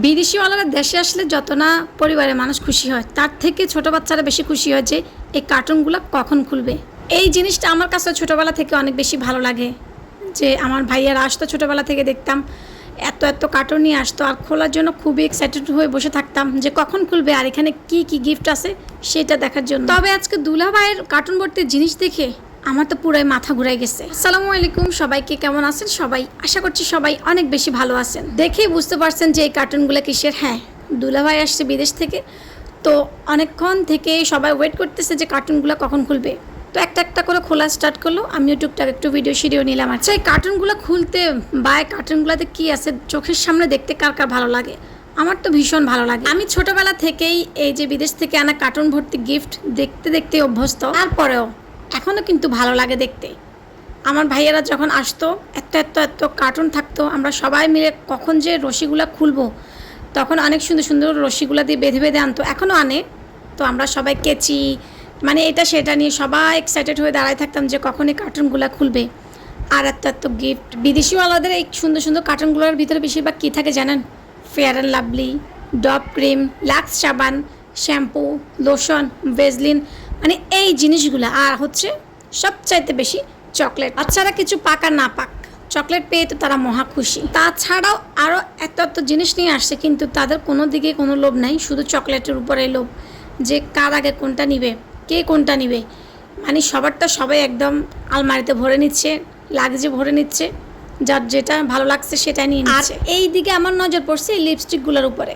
বিদেশিওয়ালারা দেশে আসলে যত না পরিবারের মানুষ খুশি হয়, তার থেকে ছোট বাচ্চারা বেশি খুশি হয় যে এই কার্টুনগুলো কখন খুলবে। এই জিনিসটা আমার কাছে ছোটোবেলা থেকে অনেক বেশি ভালো লাগে, যে আমার ভাইয়ারা আসতো ছোটোবেলা থেকে দেখতাম এত এত কার্টুন নিয়ে আসতো, আর খোলার জন্য খুবই এক্সাইটেড হয়ে বসে থাকতাম যে কখন খুলবে আর এখানে কি কি গিফট আছে সেটা দেখার জন্য। তবে আজকে দুলা ভাইয়ের কার্টুন ভর্তি জিনিস দেখে আমার তো পুরাই মাথা ঘুরাই গেছে। আসসালামু আলাইকুম, সবাইকে কেমন আছেন সবাই? আশা করছি সবাই অনেক বেশি ভালো আছেন। দেখেই বুঝতে পারছেন যে এই কার্টুনগুলো কিসের। হ্যাঁ, দুলা ভাই আসছে বিদেশ থেকে, তো অনেকক্ষণ থেকে সবাই ওয়েট করতেছে যে কার্টুনগুলো কখন খুলবে। তো একটা একটা করে খোলা স্টার্ট করলো, আমিও টুকটাক একটু ভিডিও নিলাম। আচ্ছা, এই কার্টুনগুলো খুলতে বা কার্টুনগুলোতে কী আছে চোখের সামনে দেখতে কার কার ভালো লাগে? আমার তো ভীষণ ভালো লাগে। আমি ছোটোবেলা থেকেই এই যে বিদেশ থেকে আনা কার্টুন ভর্তি গিফট দেখতে দেখতে অভ্যস্ত, তারপরেও এখনও কিন্তু ভালো লাগে দেখতে। আমার ভাইয়েরা যখন আসতো এত এত এত কার্টুন থাকতো, আমরা সবাই মিলে কখন যে রশিগুলা খুলবো, তখন অনেক সুন্দর সুন্দর রশিগুলা দিয়ে বেঁধে বেঁধে আনতো, এখনও আনে। তো আমরা সবাই কেচি মানে এটা সেটা নিয়ে সবাই এক্সাইটেড হয়ে দাঁড়ায় থাকতাম যে কখন এই কার্টুনগুলো খুলবে। আর এত এত গিফট। বিদেশিওয়ালাদের এই সুন্দর সুন্দর কার্টুনগুলোর ভিতরে বেশিরভাগ কী থাকে জানেন? Fair and Lovely, Dove cream, Lux সাবান, শ্যাম্পু, লোশন, ভেজলিন, মানে এই জিনিসগুলো। আর হচ্ছে সবচাইতে বেশি চকলেট। বাচ্চারা কিছু পাক আর না পাক, চকলেট পেয়ে তো তারা মহা খুশি। তাছাড়াও আরও এত এত জিনিস নিয়ে আসছে, কিন্তু তাদের কোনো দিকে কোনো লোভ নাই, শুধু চকলেটের উপরে লোভ, যে কার আগে কোনটা নিবে, কে কোনটা নিবে। মানে সবারটা সবাই একদম আলমারিতে ভরে নিচ্ছে, লাগজে ভরে নিচ্ছে, যার যেটা ভালো লাগছে সেটা নিয়ে নিচ্ছে। আর এই দিকে আমার নজর পড়ছে এই লিপস্টিকগুলোর উপরে।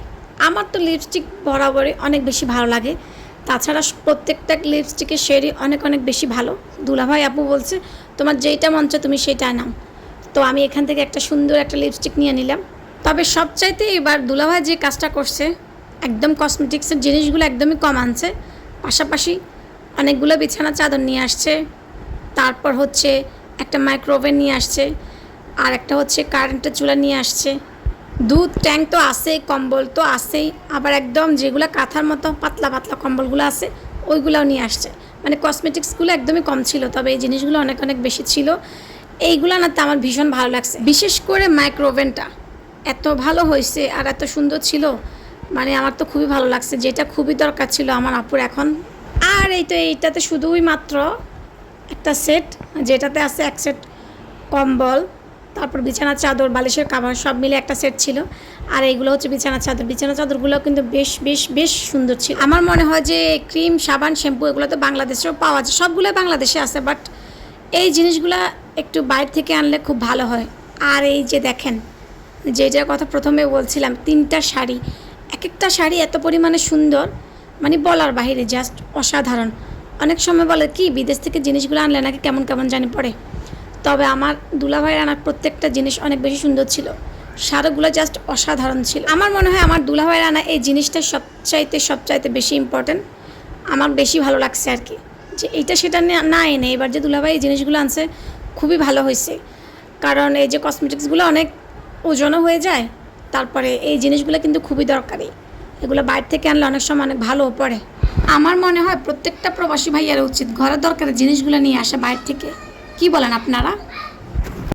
আমার তো লিপস্টিক বরাবরই অনেক বেশি ভালো লাগে। তাছাড়া প্রত্যেকটা লিপস্টিকের শেডই অনেক অনেক বেশি ভালো। দুলাভাই আপু বলছে তোমার যেইটা মন চায় তুমি সেইটা নাও। তো আমি এখান থেকে একটা সুন্দর একটা লিপস্টিক নিয়ে নিলাম। তবে সবচাইতে এবার দুলাভাই যে কাজটা করছে, একদম কসমেটিক্সের জিনিসগুলো একদমই কম আনছে, পাশাপাশি অনেকগুলো বিছানা চাদর নিয়ে আসছে, তারপর হচ্ছে একটা মাইক্রোওভেন নিয়ে আসছে, আর একটা হচ্ছে কারেন্টের চুলা নিয়ে আসছে, দুধ ট্যাঙ্ক তো আছেই, কম্বল তো আছেই, আবার একদম যেগুলো কাঁথার মতো পাতলা পাতলা কম্বলগুলো আছে ওইগুলোও নিয়ে আসছে। মানে কসমেটিক্সগুলো একদমই কম ছিল, তবে এই জিনিসগুলো অনেক অনেক বেশি ছিল। এইগুলো না তো আমার ভীষণ ভালো লাগছে, বিশেষ করে মাইক্রোওভেনটা এত ভালো হয়েছে আর এত সুন্দর ছিল, মানে আমার তো খুবই ভালো লাগছে, যেটা খুবই দরকার ছিল আমার আপুর এখন। আর এইটাতে শুধুই মাত্র একটা সেট, যেটাতে আছে এক সেট কম্বল, তারপর বিছানা চাদর, বালিশের কাভার সব মিলে একটা সেট ছিল। আর এইগুলো হচ্ছে বিছানা চাদরগুলো কিন্তু বেশ বেশ বেশ সুন্দর ছিল। আমার মনে হয় যে ক্রিম, সাবান, শ্যাম্পু এগুলো তো বাংলাদেশেও পাওয়া যায়, সবগুলোই বাংলাদেশে আছে, বাট এই জিনিসগুলো একটু বাইরে থেকে আনলে খুব ভালো হয়। আর এই যে দেখেন, যেটার কথা প্রথমে বলছিলাম, 3টা শাড়ি, এক একটা শাড়ি এত পরিমাণে সুন্দর, মানে বলার বাইরে, জাস্ট অসাধারণ। অনেক সময় বলে কি বিদেশ থেকে জিনিসগুলো আনলে নাকি কেমন কেমন জানি পড়ে, তবে আমার দুলাভাইয়ের আনার প্রত্যেকটা জিনিস অনেক বেশি সুন্দর ছিল, শাড়িগুলো জাস্ট অসাধারণ ছিল। আমার মনে হয় আমার দুলাভাইয়ের আনা এই জিনিসটা সবচাইতে বেশি ইম্পর্টেন্ট, আমার বেশি ভালো লাগছে আর কি, যে এইটা সেটা না এনে এবার যে দুলাভাই এই জিনিসগুলো আনছে খুবই ভালো হয়েছে। কারণ এই যে কসমেটিক্সগুলো অনেক ওজনও হয়ে যায়, তারপরে এই জিনিসগুলো কিন্তু খুবই দরকারি, এগুলো বাইরে থেকে আনলে অনেক সময় অনেক ভালোও পড়ে। আমার মনে হয় প্রত্যেকটা প্রবাসী ভাইয়ার উচিত ঘরের দরকারের জিনিসগুলো নিয়ে আসা বাইরে থেকে। কি বলেন আপনারা?